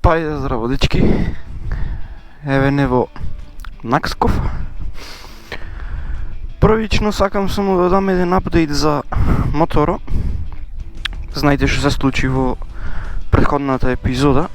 Ајде здраво дечки, еве не во Наксков. Првично сакам само да дам еден апдейт за моторо. Знаете што се случи во претходната епизода.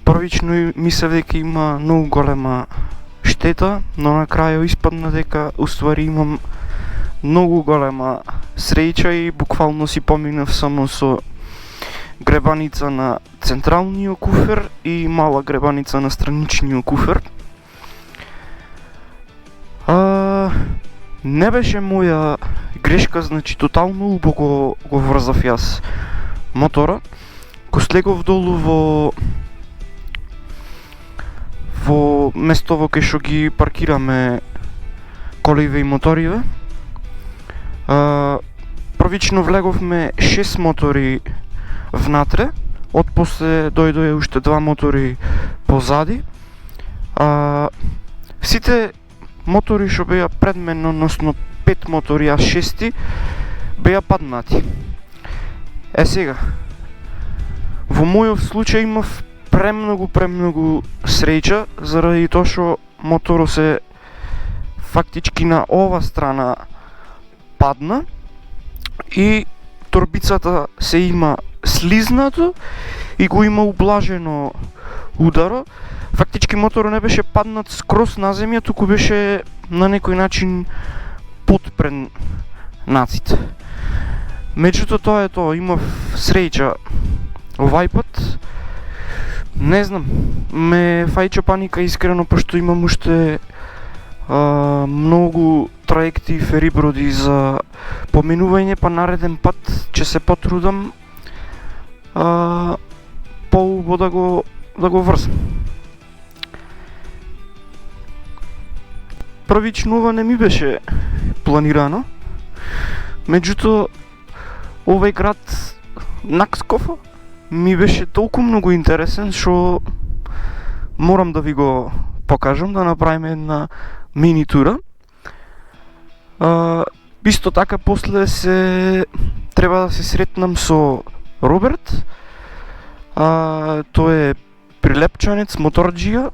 Првично мислев дека има многу голема штета, но на крајот испадна дека уствари имам многу голема среќа и буквално си поминав само со гребаница на централниот куфер и мала гребаница на страничниот куфер. Не беше моја грешка, значи тотално убаво го врзав јас мотора. Го слегов долу во местово кај што ги паркираме коливе и моториве. Првично влеговме 6 мотори внатре, отпосле дојдоа уште 2 мотори позади. Сите мотори што беа пред мен, односно 5 мотори, а 6 беа паднати. Сега, во мојот случај имав премногу среќа, заради тоа што моторот се фактички на ова страна падна и торбицата се има слизнато и го има ублажено ударо. Фактички моторот не беше паднат скроз на земја, туку беше на некој начин подпрен нацит. Меѓутоа тоа е тоа, имав среќа овај пат. Не знам, ме фаќа паника искрено, пошто имам уште многу траекти и фериброди за поминување, па нареден пат ќе се потрудам поубаво да го врзам. Првично ова не ми беше планирано, меѓутоа овој град Наксков ми беше толку многу интересен што морам да ви го покажам, да направиме една мини тура. Исто така после треба да се сретнам со Роберт. Тој е прилепчанец, моторџија,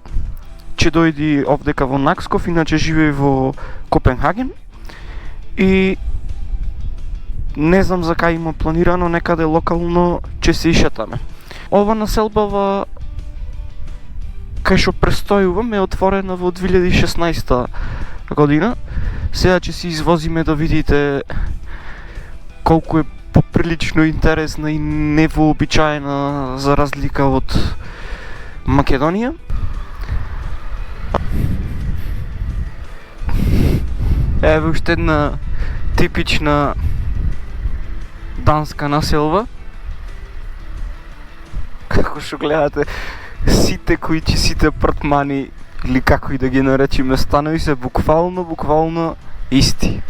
ќе дојди овдека во Наксков, иначе живее во Копенхаген. И не знам за кај има планирано, некаде локално ќе се ишетаме. Ова населбава кај што престојувам е отворена во 2016 година. Сега ќе се извозиме да видите колку е поприлично интересна и невообичаена за разлика од Македонија. Еве уште една типична данска населба. Како што гледате, сите куќи, сите апартмани, или како и да ги наречиме станови, се буквално исти.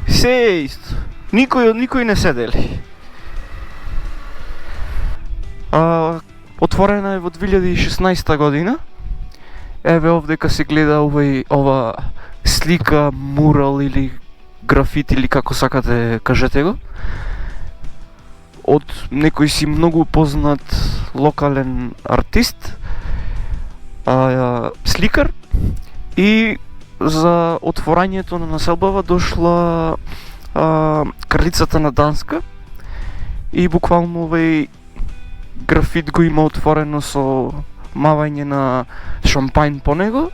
Се е исто. Никој не се дели. Отворена е во 2016 година. Еве овдека се гледа ова слика, мурал или графит, или како сакате кажете го, од некој си многу познат локален артист, сликар, и за отворањето на населбава дошла кралицата на Данска и буквално овој графит го има отворено со мавање на шампајн по него,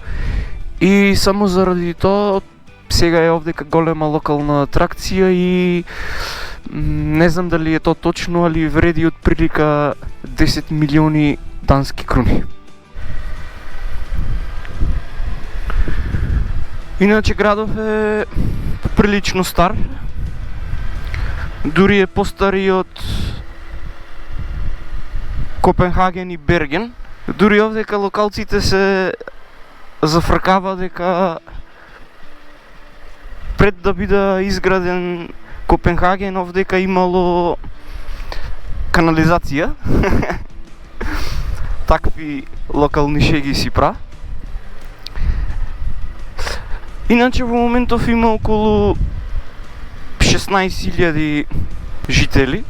и само заради тоа сега е овдека голема локална атракција и не знам дали е тоа точно, али вреди од прилика 10 милиони дански круни. Иначе градов е прилично стар, дури е постари од Копенхаген и Берген. Дури овдека локалците се зафркава дека пред да биде изграден Копенхаген овдека имало канализација. Такви локални шеги си пра. Иначе во моментов има околу 16.000 жители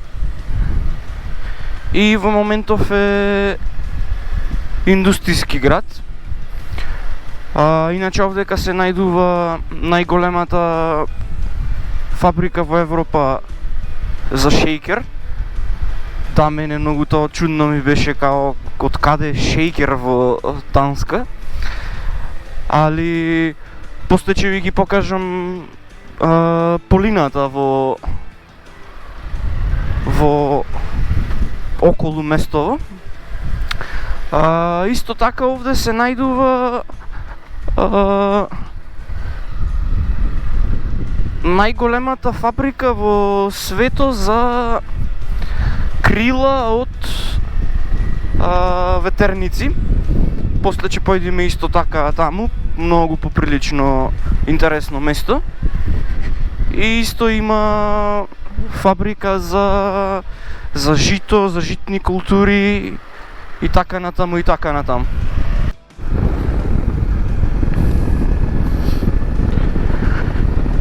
и во моментов е индустријски град. Иначе овдека се најдува најголемата фабрика во Европа за шејкер. Да, мене многу тоа чудно ми беше као од каде шејкер во Данска. Али после ќе ви ги покажам полината во околу местово. Исто така овде се најдува најголемата фабрика во свето за крила од ветерници. После ќе појдеме исто така таму, многу поприлично интересно место. И исто има фабрика за жито, за житни култури и така натаму и така натаму.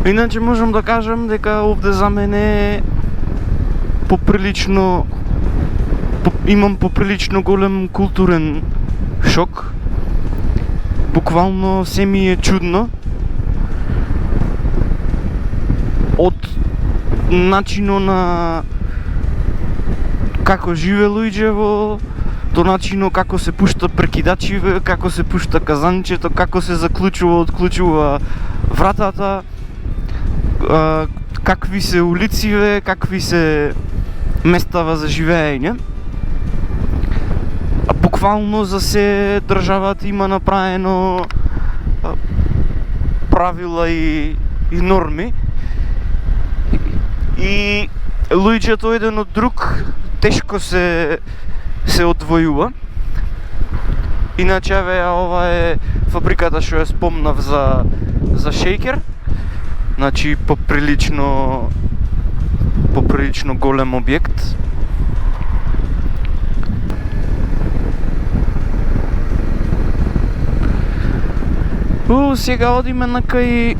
Иначе можам да кажам дека овде за мене имам поприлично голем културен шок. Буквално се ми е чудно од начинот на како живе луѓето, до начинот како се пушта прекидачиве, како се пушта казанчето, како се заклучува, отклучува вратата, какви се улициве, какви се местава за живење. Буквално за се државата има направено правила и норми. И луѓето еден од друг тешко се одвојува. Иначе ова е фабриката што ја спомнав за шејкер. Значи поприлично голем објект. Сега одиме на кај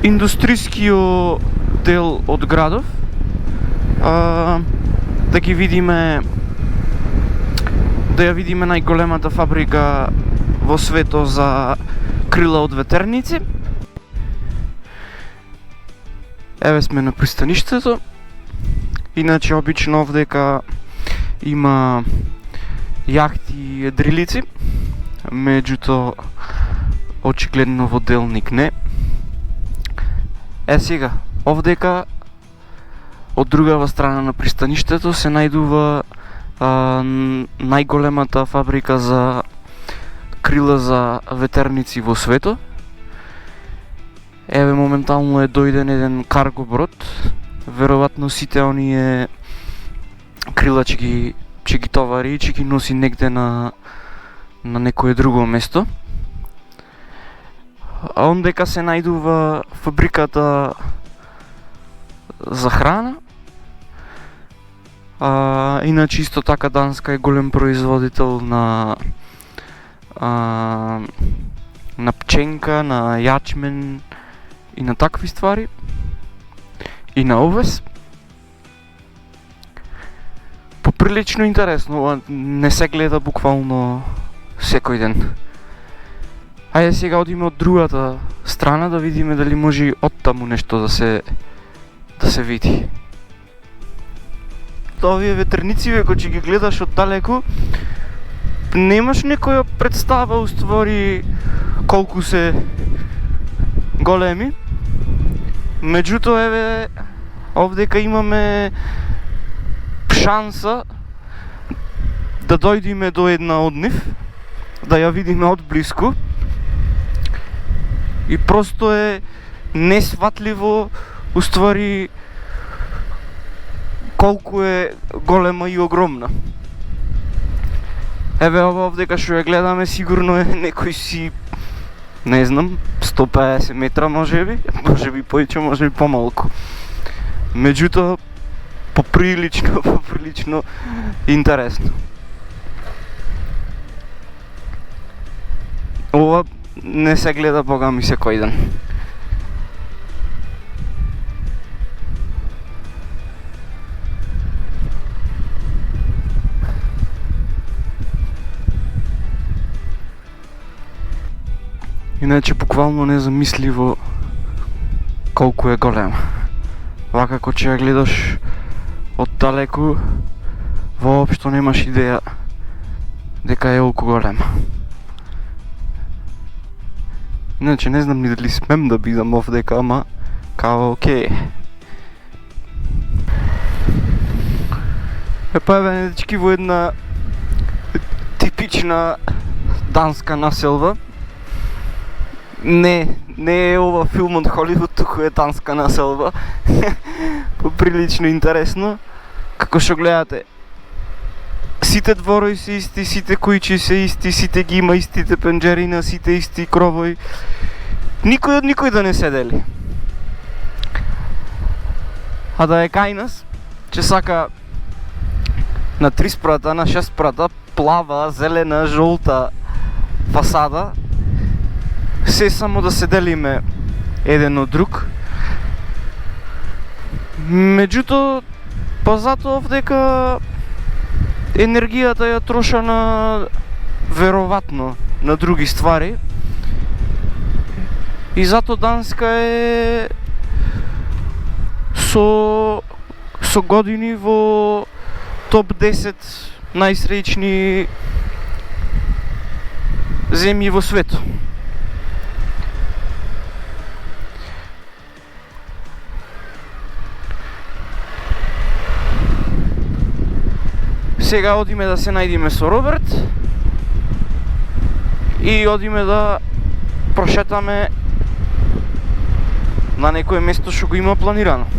индустријскиот дел од градов. Да ја видиме најголемата фабрика во свето за крила од ветерници. Еве сме на пристаништето. Иначе обично овдека има јахти и едрилици. Меѓутоа очигледно во Делник не. Сега, овдека од другава страна на пристаништето се најдува најголемата фабрика за крила за ветерници во свето. Еве моментално е дојден еден карго брод. Веројатно сите оние крила ќе ги товари и ќе ги носи негде на некое друго место. А ондека се најдува фабриката за храна. Иначе исто така Данска е голем производител на пченка, на јачмен и на такви ствари. И на овес. Поприлично интересно, не се гледа буквално секој ден. Ајде сега одиме од другата страна да видиме дали може оттаму нешто да се види. Овие ветерници, кога ќе ги гледаш од далеку, немаш некоја представа уствари колку се големи. Меѓутоа еве овдека имаме шанса да дојдеме до една од нив, да ја видиме од блиску. И просто е несватливо уствари колку е голема и огромна. Еве ова овдека што ја гледаме сигурно е некој си, не знам, 150 метра можеби повеќе, можеби помалку. Меѓутоа поприлично интересно. Ова не се гледа Бога ми секој ден. Иначе буквално незамисливо колку е голем. Вака како че ја гледаш оддалеку, воопшто немаш идеја дека е олку голем. Иначе не знам ни дали смем да бидам овдека, ама као окей. Појавени дечки во една типична данска населба. Не е ова филм од Холивуд, туку е данска населба. Поприлично интересно. Како што гледате, сите дворови се исти, сите кујчи се исти, сите ги има истите пенџерина, сите исти кровови. Никој од никој да не се дели. А да е кај нас, че сака на 3 спрата, на 6 спрата, плава, зелена, жолта фасада, се само да се делиме еден од друг. Меѓутоа, па затоа овдека енергијата ја троша на вероватно на други ствари. И затоа Данска е со години во топ 10 најсреќни земји во светот. Сега одиме да се најдеме со Роберт и одиме да прошетаме на некое место што го има планирано.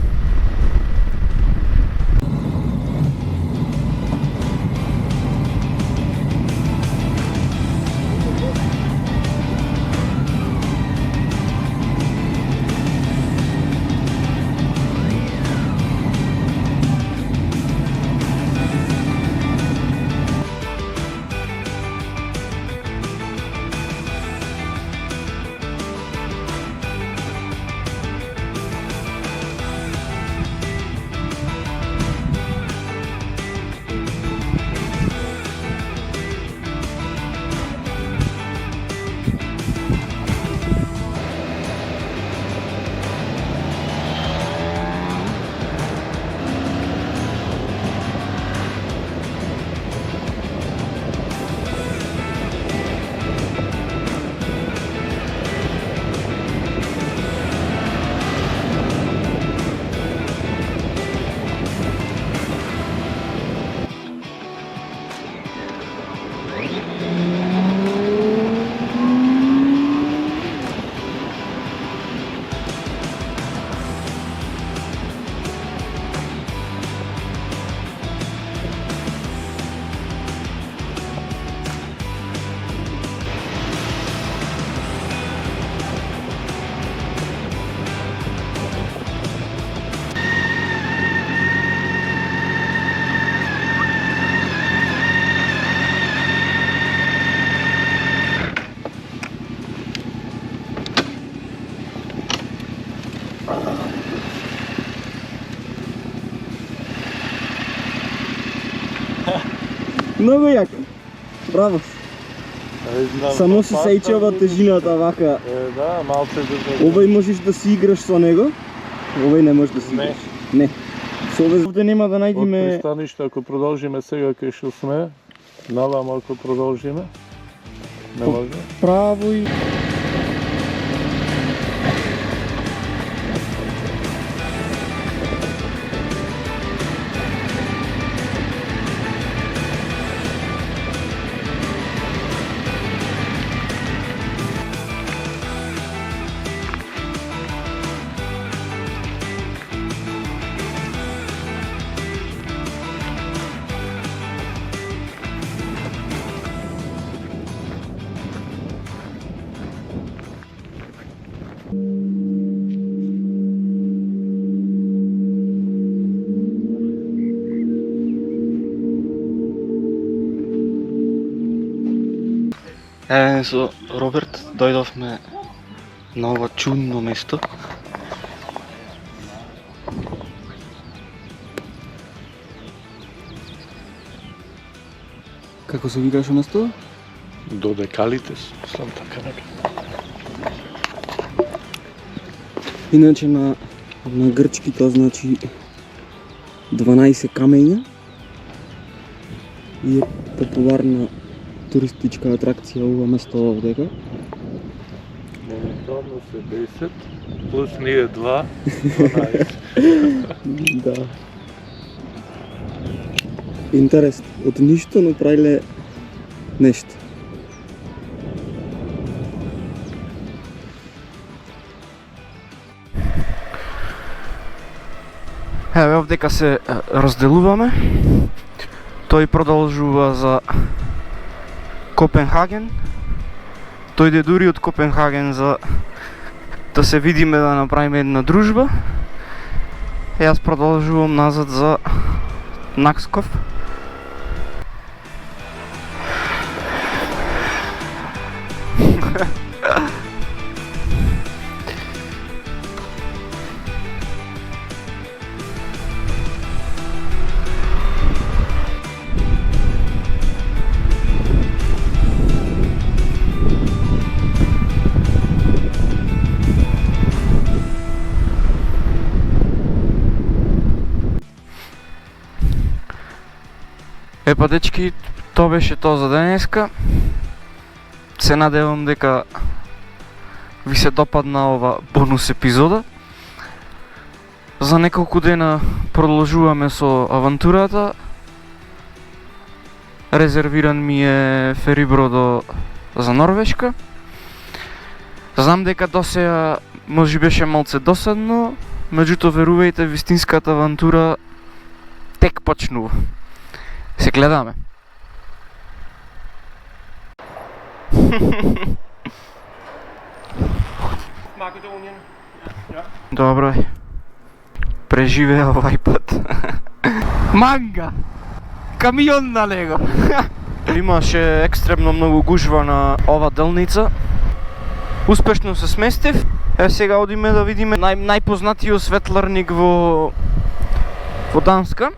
Много јако. Браво. Само се сеќава тежината вака. Да, малце да. Овој можеш да си играш со него. Овој не можеш да си играш. Не. Со овој нема да најдеме. Од пристаниште ако продолжиме сега кај што сме, навамо ако продолжиме. Не може. Право и Еве со Роберт дојдовме на ова чудно место. Како се викаше место? Додекалите, сам така нека. Иначе на грчки тоа значи 12 камења и е популарна туристичка атракција ова место овдека. Моментално се 10, плюс ние 2, 12. Да. Интересно, од ништо направиле нешто. Еве овдека се разделуваме. Тој продолжува за Копенхаген. Тој иде дури од Копенхаген за да се видиме, да направиме една дружба. Јас продолжувам назад за Наксков. Епа дечки, тоа беше тоа за денеска. Се надевам дека ви се допадна ова бонус епизода. За неколку дена продолжуваме со авантурата. Резервиран ми е ферибродо за Норвешка. Знам дека досеја може беше малце досадно, меѓутоа верувајте, вистинската авантура тек почнува. Се гледаме. Добро е. Преживеа овај пат. Манга! Камион на него! Имаше екстремно многу гужва на ова делница. Успешно се сместив. Сега одиме да видиме најпознатиот светларник во Данска.